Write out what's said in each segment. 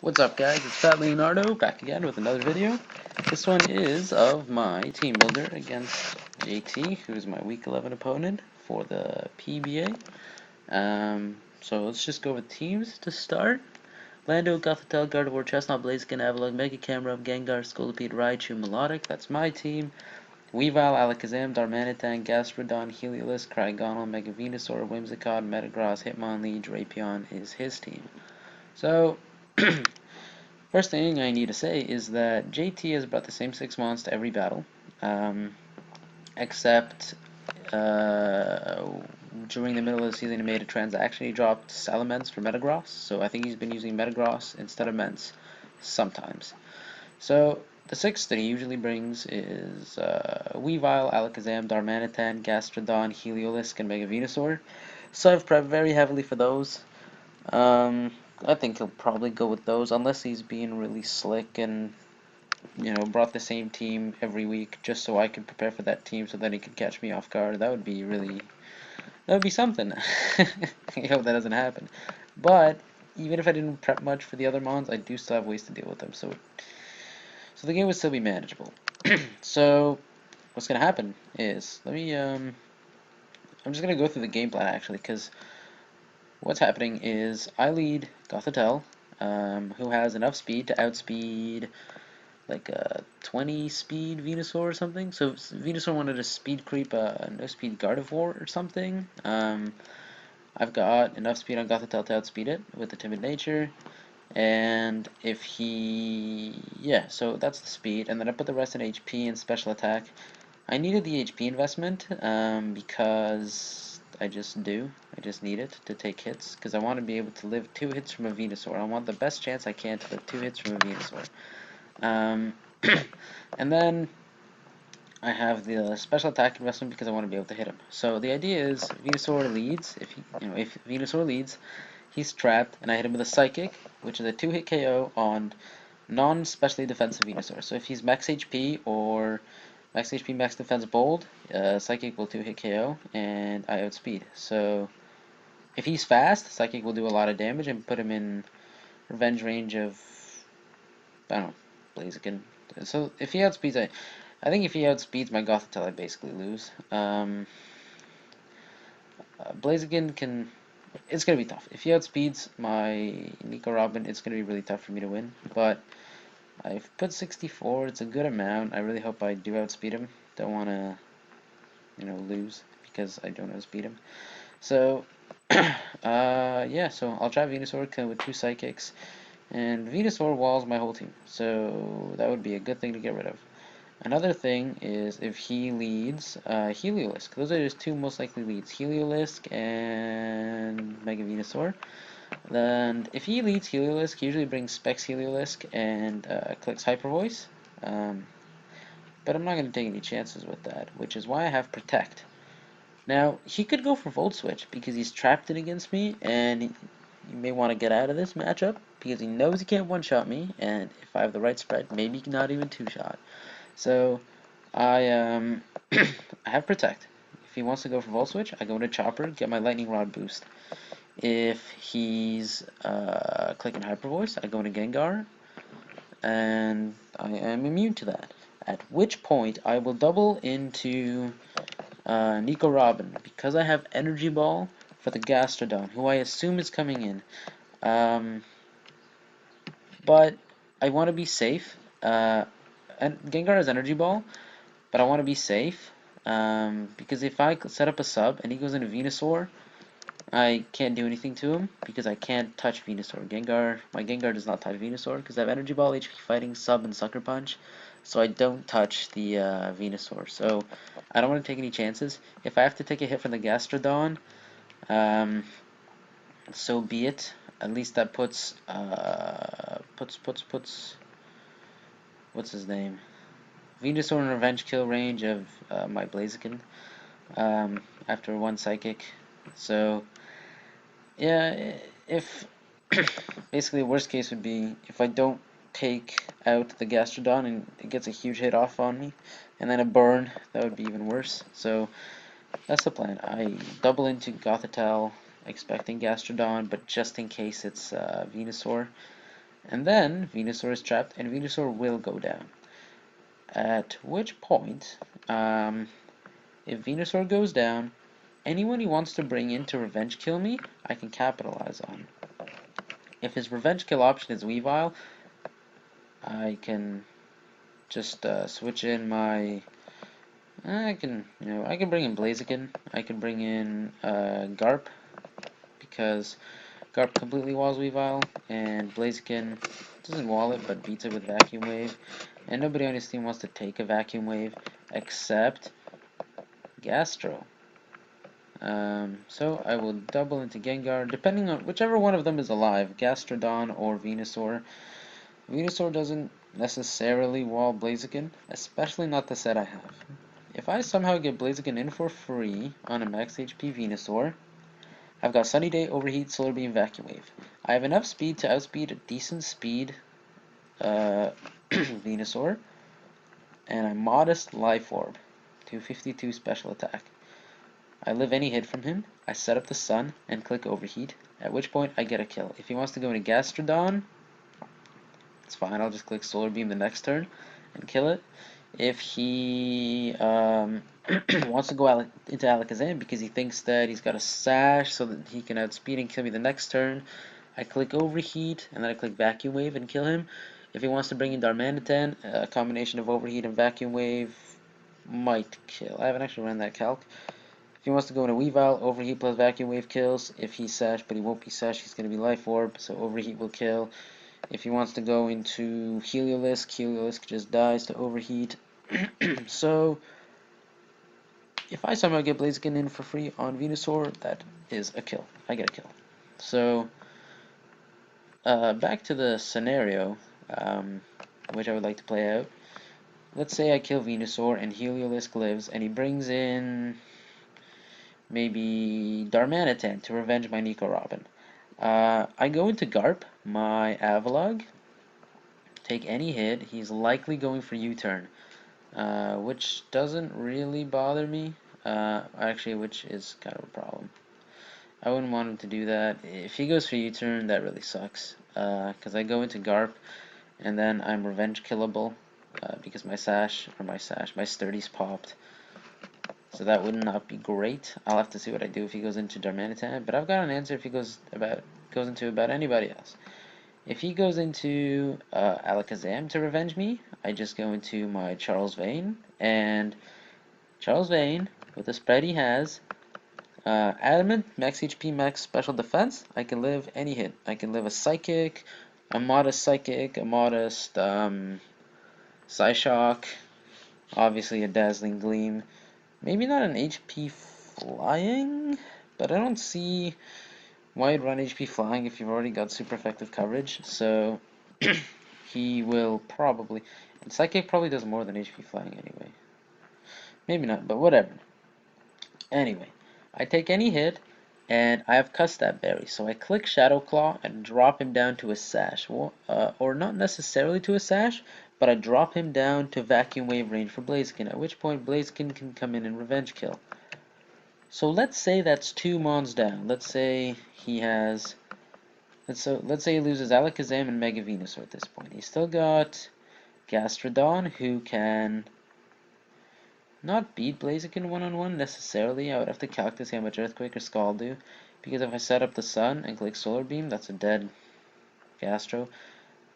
What's up, guys? It's Fat Leonardo back again with another video. This one is of my team builder against JT, who's my week 11 opponent for the PBA. So let's just go with teams to start. Lando, Gothitelle, Gardevoir, Chestnut, Blaziken, Avalon, Mega Camera, Gengar, Scolipede, Raichu, Melodic. That's my team. Weavile, Alakazam, Darmanitan, Gastrodon, Heliolisk, Cryogonal, Mega Venusaur, Whimsicott, Metagross, Hitmonlee, Drapion is his team. So, first thing I need to say is that JT has brought the same 6 mons to every battle, except during the middle of the season he made a transaction. He dropped Salamence for Metagross, so I think he's been using Metagross instead of Mence sometimes. So the 6 that he usually brings is Weavile, Alakazam, Darmanitan, Gastrodon, Heliolisk, and Mega Venusaur. So I've prepped very heavily for those. I think he'll probably go with those, unless he's being really slick and, brought the same team every week just so I can prepare for that team so that he can catch me off guard. That would be something. I hope that doesn't happen. But even if I didn't prep much for the other mons, I do still have ways to deal with them, so the game would still be manageable. So what's gonna happen is, I'm just gonna go through the game plan actually, because what's happening is I lead Gothitelle, who has enough speed to outspeed like a 20 speed Venusaur or something. So Venusaur wanted to speed creep a no speed Gardevoir or something. I've got enough speed on Gothitelle to outspeed it with the timid nature. And if so that's the speed. And then I put the rest in HP and special attack. I needed the HP investment because I just need it to take hits, because I want to be able to live 2 hits from a Venusaur. I want the best chance I can to live 2 hits from a Venusaur. And then I have the special attack investment because I want to be able to hit him. So the idea is Venusaur leads. If Venusaur leads, he's trapped, and I hit him with a Psychic, which is a 2-hit KO on non-specially defensive Venusaur. So if he's max HP or max HP, max defense bold, Psychic will 2-hit KO, and I outspeed. So if he's fast, Psychic will do a lot of damage and put him in revenge range of, I don't know, Blaziken. So if he outspeeds, I think if he outspeeds my Gothitelle, I basically lose. Blaziken can, it's going to be tough. If he outspeeds my Nico Robin, it's going to be really tough for me to win, but I've put 64, it's a good amount. I really hope I do outspeed him. Don't want to, lose because I don't outspeed him. So, yeah, so I'll try Venusaur with 2 Psychics, and Venusaur walls my whole team, so that would be a good thing to get rid of. Another thing is if he leads Heliolisk. Those are his 2 most likely leads, Heliolisk and Mega Venusaur. Then, if he leads Heliolisk, he usually brings Specs Heliolisk and clicks Hyper Voice. But I'm not going to take any chances with that, which is why I have Protect. Now, he could go for Volt Switch because he's trapped in against me, and he may want to get out of this matchup because he knows he can't one-shot me, and if I have the right spread, maybe not even 2-shot. So, I have Protect. If he wants to go for Volt Switch, I go into Chopper, get my Lightning Rod boost. If he's clicking Hyper Voice, I go into Gengar, and I am immune to that. At which point, I will double into Nico Robin, because I have Energy Ball for the Gastrodon, who I assume is coming in. But I want to be safe. And Gengar has Energy Ball, but I want to be safe, because if I set up a sub and he goes into Venusaur, I can't do anything to him because I can't touch Venusaur. My Gengar does not touch Venusaur because I have Energy Ball, HP Fighting, Sub, and Sucker Punch, so I don't touch the Venusaur. So I don't want to take any chances. If I have to take a hit from the Gastrodon, so be it. At least that puts what's his name? Venusaur in revenge kill range of my Blaziken after 1 Psychic. So yeah, if basically worst case would be if I don't take out the Gastrodon and it gets a huge hit off on me, and then a burn, that would be even worse. So that's the plan. I double into Gothitelle, expecting Gastrodon, but just in case it's Venusaur. And then Venusaur is trapped, and Venusaur will go down. At which point, if Venusaur goes down, anyone he wants to bring in to revenge kill me, I can capitalize on. If his revenge kill option is Weavile, I can just switch in my. I can bring in Blaziken. I can bring in Garp because Garp completely walls Weavile, and Blaziken doesn't wall it but beats it with Vacuum Wave. And nobody on his team wants to take a Vacuum Wave except Gastro. So I will double into Gengar, depending on whichever one of them is alive, Gastrodon or Venusaur. Venusaur doesn't necessarily wall Blaziken, especially not the set I have. If I somehow get Blaziken in for free on a max HP Venusaur, I've got Sunny Day, Overheat, Solar Beam, Vacuum Wave. I have enough speed to outspeed a decent speed Venusaur, and a modest Life Orb, 252 special attack. I live any hit from him, I set up the Sun, and click Overheat, at which point I get a kill. If he wants to go into Gastrodon, it's fine, I'll just click Solar Beam the next turn and kill it. If he wants to go into Alakazam because he thinks that he's got a Sash so that he can outspeed and kill me the next turn, I click Overheat, and then I click Vacuum Wave and kill him. If he wants to bring in Darmanitan, a combination of Overheat and Vacuum Wave might kill. I haven't actually run that calc. If he wants to go into Weavile, Overheat plus Vacuum Wave kills. If he's Sash, but he won't be Sash, he's going to be Life Orb, so Overheat will kill. If he wants to go into Heliolisk, Heliolisk just dies to Overheat. So, if I somehow get Blaziken in for free on Venusaur, that is a kill. I get a kill. So, back to the scenario, which I would like to play out. Let's say I kill Venusaur and Heliolisk lives, and he brings in maybe Darmanitan to revenge my Nico Robin. I go into Garp, my Avalugg, take any hit, he's likely going for U-turn, which doesn't really bother me, actually, which is kind of a problem. I wouldn't want him to do that. If he goes for U-turn, that really sucks, because I go into Garp, and then I'm revenge killable, because my Sturdy's popped. So that would not be great. I'll have to see what I do if he goes into Darmanitan, but I've got an answer if he goes into about anybody else. If he goes into Alakazam to revenge me, I just go into my Charles Vane, and Charles Vane, with the spread he has, Adamant, max HP, max special defense, I can live any hit. I can live a Psychic, a modest Psychic, a modest Psyshock, obviously a Dazzling Gleam. Maybe not an HP Flying, but I don't see why you'd run HP Flying if you've already got super effective coverage. So he will probably, and Psychic probably does more than HP Flying anyway. Maybe not, but whatever. Anyway, I take any hit, and I have Custap Berry, so I click Shadow Claw and drop him down to a Sash, or not necessarily to a Sash, but I drop him down to Vacuum Wave range for Blaziken, at which point Blaziken can come in and revenge kill. So let's say that's 2 Mons down. Let's say he has, let's say he loses Alakazam and Mega Venusaur at this point. He's still got Gastrodon, who can not beat Blaziken one-on-one necessarily. I would have to calculate to see how much Earthquake or Scald do, because if I set up the Sun and click Solar Beam, that's a dead Gastro.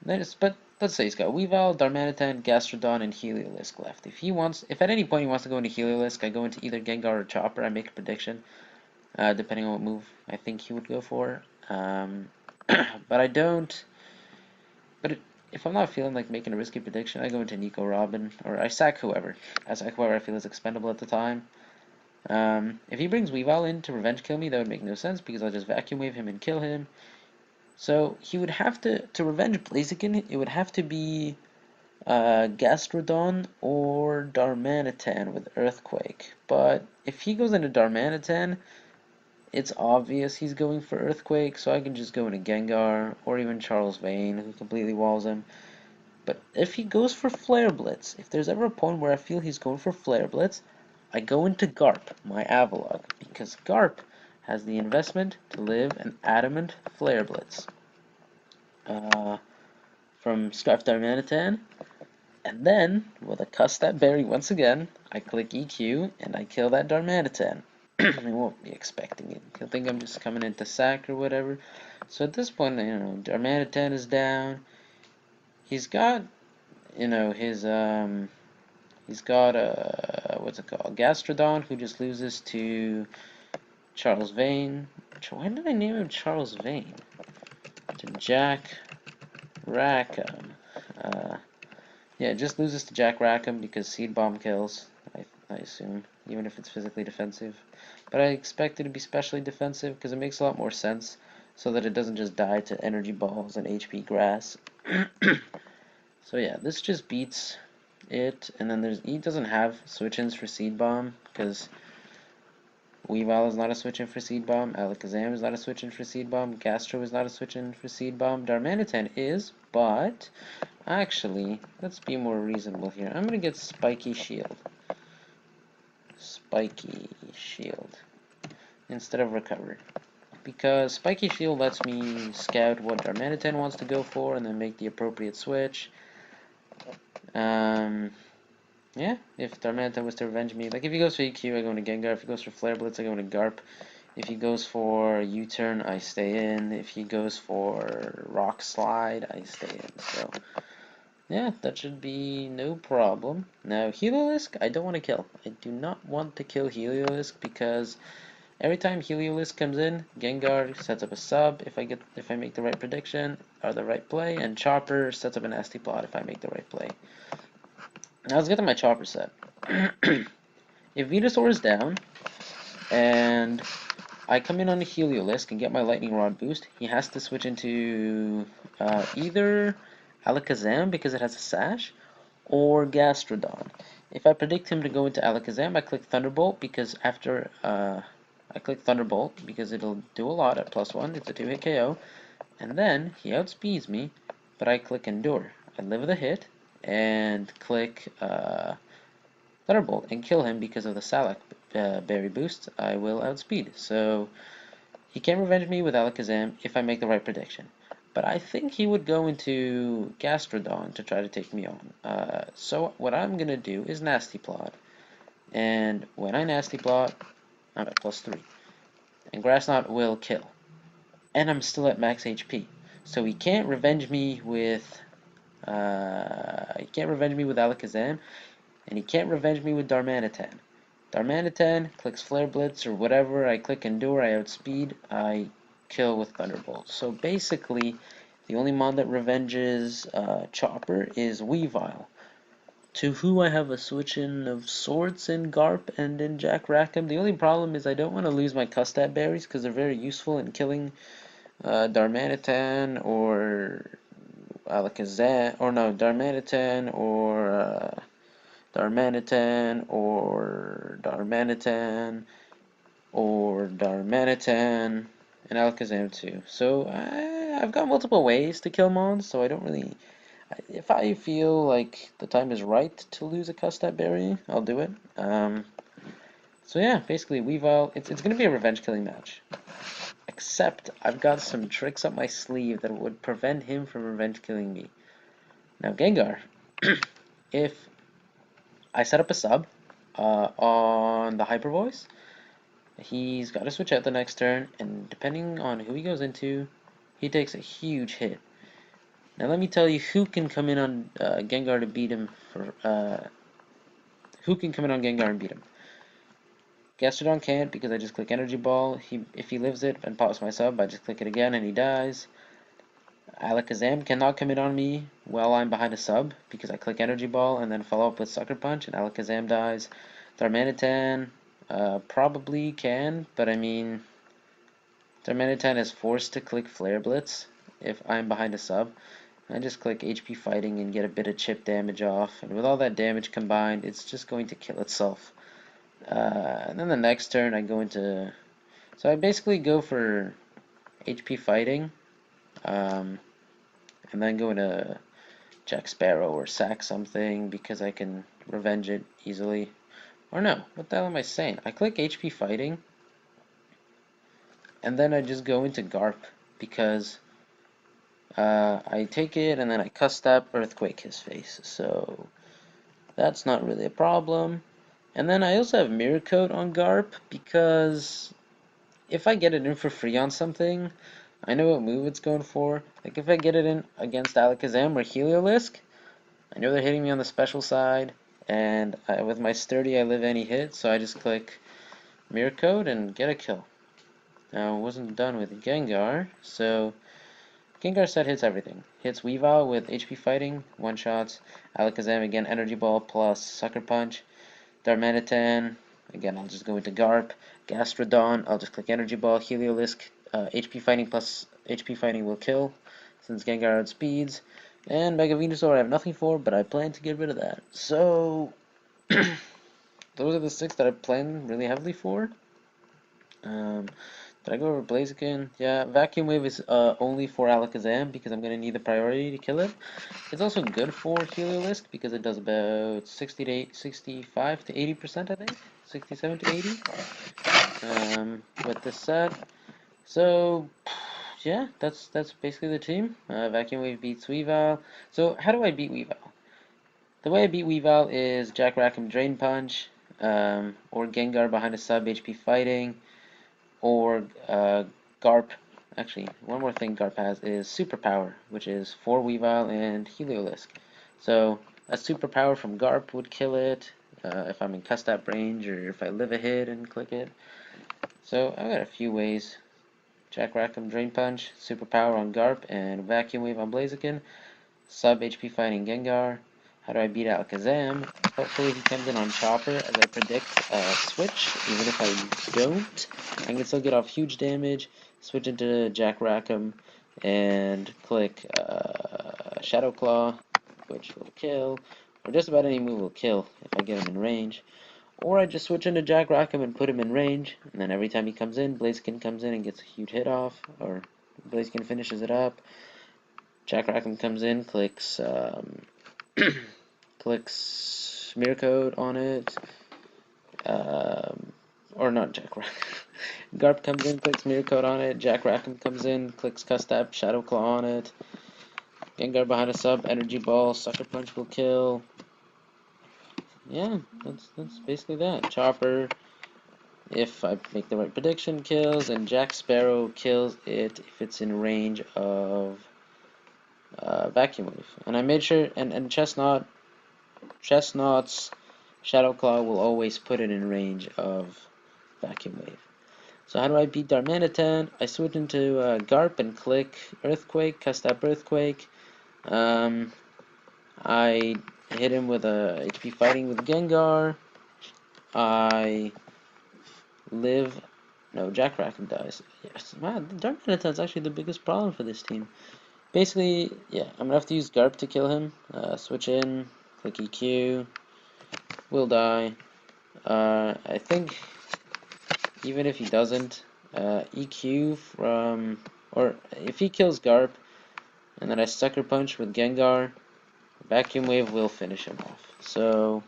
But let's say he's got Weavile, Darmanitan, Gastrodon, and Heliolisk left. If at any point he wants to go into Heliolisk, I go into either Gengar or Chopper. I make a prediction, depending on what move I think he would go for. But I don't. But if I'm not feeling like making a risky prediction, I go into Nico Robin, or I sack whoever. I sack whoever I feel is expendable at the time. If he brings Weavile in to revenge kill me, that would make no sense, because I'll just Vacuum Wave him and kill him. So he would have to revenge Blaziken, it would have to be Gastrodon or Darmanitan with Earthquake. But if he goes into Darmanitan, it's obvious he's going for Earthquake, so I can just go into Gengar, or even Charles Vane, who completely walls him. But if he goes for Flare Blitz, if there's ever a point where I feel he's going for Flare Blitz, I go into Garp, my Avalugg, because Garp has the investment to live an Adamant Flare Blitz. from Scarf Darmanitan. And then, with a cuss that berry once again, I click EQ and I kill that Darmanitan. He won't be expecting it. He'll think I'm just coming in to sack or whatever. So at this point, you know, Darmanitan is down. He's got, you know, he's got what's it called? Gastrodon, who just loses to Charles Vane. Why did I name him Charles Vane? To Jack Rackham. Yeah, it just loses to Jack Rackham because Seed Bomb kills, I assume, even if it's physically defensive. But I expect it to be specially defensive because it makes a lot more sense so that it doesn't just die to Energy Balls and HP Grass. So yeah, this just beats it, and then he doesn't have switch-ins for Seed Bomb because Weavile is not a switch-in for Seed Bomb, Alakazam is not a switch-in for Seed Bomb, Gastro is not a switch-in for Seed Bomb, Darmanitan is, but actually, let's be more reasonable here. I'm gonna get Spiky Shield. Spiky Shield instead of Recover. Because Spiky Shield lets me scout what Darmanitan wants to go for and then make the appropriate switch. Yeah, if Darmanitan was to revenge me, like if he goes for EQ, I go into Gengar. If he goes for Flare Blitz, I go into Garp. If he goes for U-turn, I stay in. If he goes for Rock Slide, I stay in. So, yeah, that should be no problem. Now, Heliolisk, I don't want to kill. I do not want to kill Heliolisk because every time Heliolisk comes in, Gengar sets up a sub if I make the right prediction or the right play, and Chopper sets up a nasty plot if I make the right play. Now let's get to my Chopper set. If Venusaur is down, and I come in on the Heliolisk and get my Lightning Rod boost, he has to switch into either Alakazam because it has a Sash, or Gastrodon. If I predict him to go into Alakazam, I click Thunderbolt because after I click Thunderbolt because it'll do a lot at +1. It's a 2-hit KO, and then he outspeeds me, but I click Endure. I live the hit and click Thunderbolt and kill him because of the Salak berry boost. I will outspeed. So he can revenge me with Alakazam if I make the right prediction. But I think he would go into Gastrodon to try to take me on. So what I'm going to do is Nasty Plot. And when I Nasty Plot, I'm at +3. And Grass Knot will kill. And I'm still at max HP. So he can't revenge me with Alakazam, and he can't revenge me with Darmanitan. Darmanitan clicks Flare Blitz or whatever, I click Endure, I outspeed, I kill with Thunderbolt. So basically, the only mon that revenges Chopper is Weavile, to who I have a switch-in of sorts in Garp and in Jack Rackham. The only problem is I don't want to lose my Custap berries because they're very useful in killing Darmanitan or Alakazam, or no, Darmanitan or Darmanitan or Darmanitan or Darmanitan and Alakazam too. So I've got multiple ways to kill mons, so I don't really. If I feel like the time is right to lose a Custap berry, I'll do it. So yeah, basically Weavile, it's going to be a revenge killing match. Except I've got some tricks up my sleeve that would prevent him from revenge killing me. Now Gengar, if I set up a sub on the Hyper Voice, he's got to switch out the next turn, and depending on who he goes into, he takes a huge hit. Now let me tell you who can come in on Gengar to beat him. Who can come in on Gengar and beat him? Gastrodon can't because I just click Energy Ball. If he lives it and pops my sub, I just click it again and he dies. Alakazam cannot come in on me while I'm behind a sub because I click Energy Ball and then follow up with Sucker Punch and Alakazam dies. Darmanitan probably can, but I mean, Darmanitan is forced to click Flare Blitz if I'm behind a sub. I just click HP Fighting and get a bit of chip damage off, and with all that damage combined, it's just going to kill itself. And then the next turn I go into, so I basically go for HP Fighting, and then go into Jack Sparrow or sack something because I can revenge it easily. Or no, what the hell am I saying? I click HP Fighting, and then I just go into Garp because I take it and then I custom earthquake his face. So that's not really a problem. And then I also have mirror coat on Garp because if I get it in for free on something, I know what move it's going for. Like if I get it in against Alakazam or Heliolisk, I know they're hitting me on the special side, and with my sturdy I live any hit, so I just click mirror coat and get a kill. Now, I wasn't done with Gengar, so Gengar set hits everything. Hits Weavile with HP fighting, one shots. Alakazam again, energy ball plus sucker punch. Darmanitan, again I'll just go into Garp. Gastrodon, I'll just click energy ball. Heliolisk, HP fighting plus HP fighting will kill, since Gengar outspeeds. And Mega Venusaur I have nothing for, but I plan to get rid of that. So those are the 6 that I plan really heavily for. Did I go over Blaziken? Yeah, Vacuum Wave is only for Alakazam because I'm going to need the priority to kill it. It's also good for Heliolisk because it does about 65 to 80%, I think. 67 to 80 with this set. So, yeah, that's basically the team. Vacuum Wave beats Weavile. So, how do I beat Weavile? The way I beat Weavile is Jack Rackham Drain Punch, or Gengar behind a sub HP fighting, or Garp. Actually, one more thing Garp has is Superpower, which is for Weavile and Heliolisk. So a Superpower from Garp would kill it if I'm in Custap range or if I live a hit and click it. So I've got a few ways. Jack Rackham Drain Punch, Superpower on Garp, and Vacuum Wave on Blaziken. Sub HP fighting Gengar. How do I beat Alakazam? Hopefully he comes in on Chopper, as I predict Switch. Even if I don't, I can still get off huge damage. Switch into Jack Rackham and click Shadow Claw, which will kill. Or just about any move will kill if I get him in range. Or I just switch into Jack Rackham and put him in range, and then every time he comes in, Blaziken comes in and gets a huge hit off, or Blaziken finishes it up. Jack Rackham comes in, clicks clicks mirror code on it, or not Jack Rackham. Garp comes in, clicks mirror code on it. Jack Rackham comes in, clicks Custap, Shadow Claw on it. Gengar behind a sub, Energy Ball, Sucker Punch will kill. Yeah, that's basically that. Chopper, if I make the right prediction, kills, and Jack Sparrow kills it if it's in range of Vacuum Wave. And I made sure, and Chestnut's Shadow Claw will always put it in range of Vacuum Wave. So how do I beat Darmanitan? I switch into Garp and click Earthquake, Custap Earthquake. I hit him with a HP fighting with Gengar. I live. No, Jack Rackham dies. Yes, man, Darmanitan's actually the biggest problem for this team. Basically, yeah, I'm gonna have to use Garp to kill him. Switch in, click EQ, will die. I think even if he doesn't, EQ from, or if he kills Garp, and then I Sucker Punch with Gengar, Vacuum Wave will finish him off. So,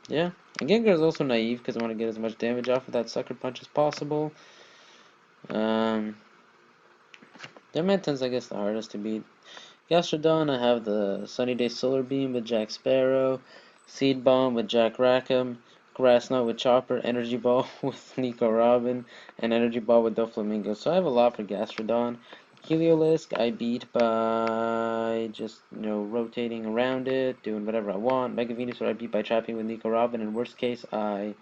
yeah. And Gengar is also naive because I want to get as much damage off of that Sucker Punch as possible. Darmanitan's, I guess, the hardest to beat. Gastrodon, I have the Sunny Day Solar Beam with Jack Sparrow, Seed Bomb with Jack Rackham, Grass Knot with Chopper, Energy Ball with Nico Robin, and Energy Ball with Doflamingo. So I have a lot for Gastrodon. Heliolisk, I beat by just, rotating around it, doing whatever I want. Mega Venusaur, I beat by trapping with Nico Robin. In worst case, I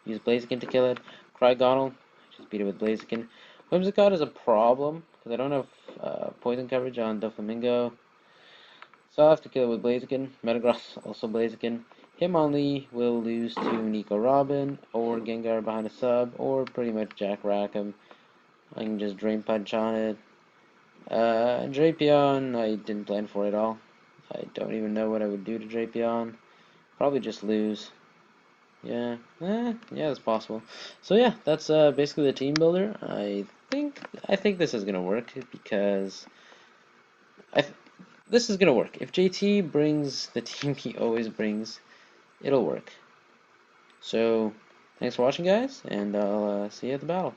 use Blaziken to kill it. Crygonal, I just beat it with Blaziken. Whimsicott is a problem, because I don't have poison coverage on Doflamingo. So I'll have to kill it with Blaziken. Metagross, also Blaziken. Hitmonlee will lose to Nico Robin, or Gengar behind a sub, or pretty much Jack Rackham. I can just Drain Punch on it. Drapion, I didn't plan for it at all. I don't even know what I would do to Drapion. Probably just lose. Yeah, it's possible. So yeah, that's basically the team builder. I think this is gonna work because this is gonna work. If JT brings the team he always brings, it'll work. So thanks for watching, guys, and I'll see you at the battle.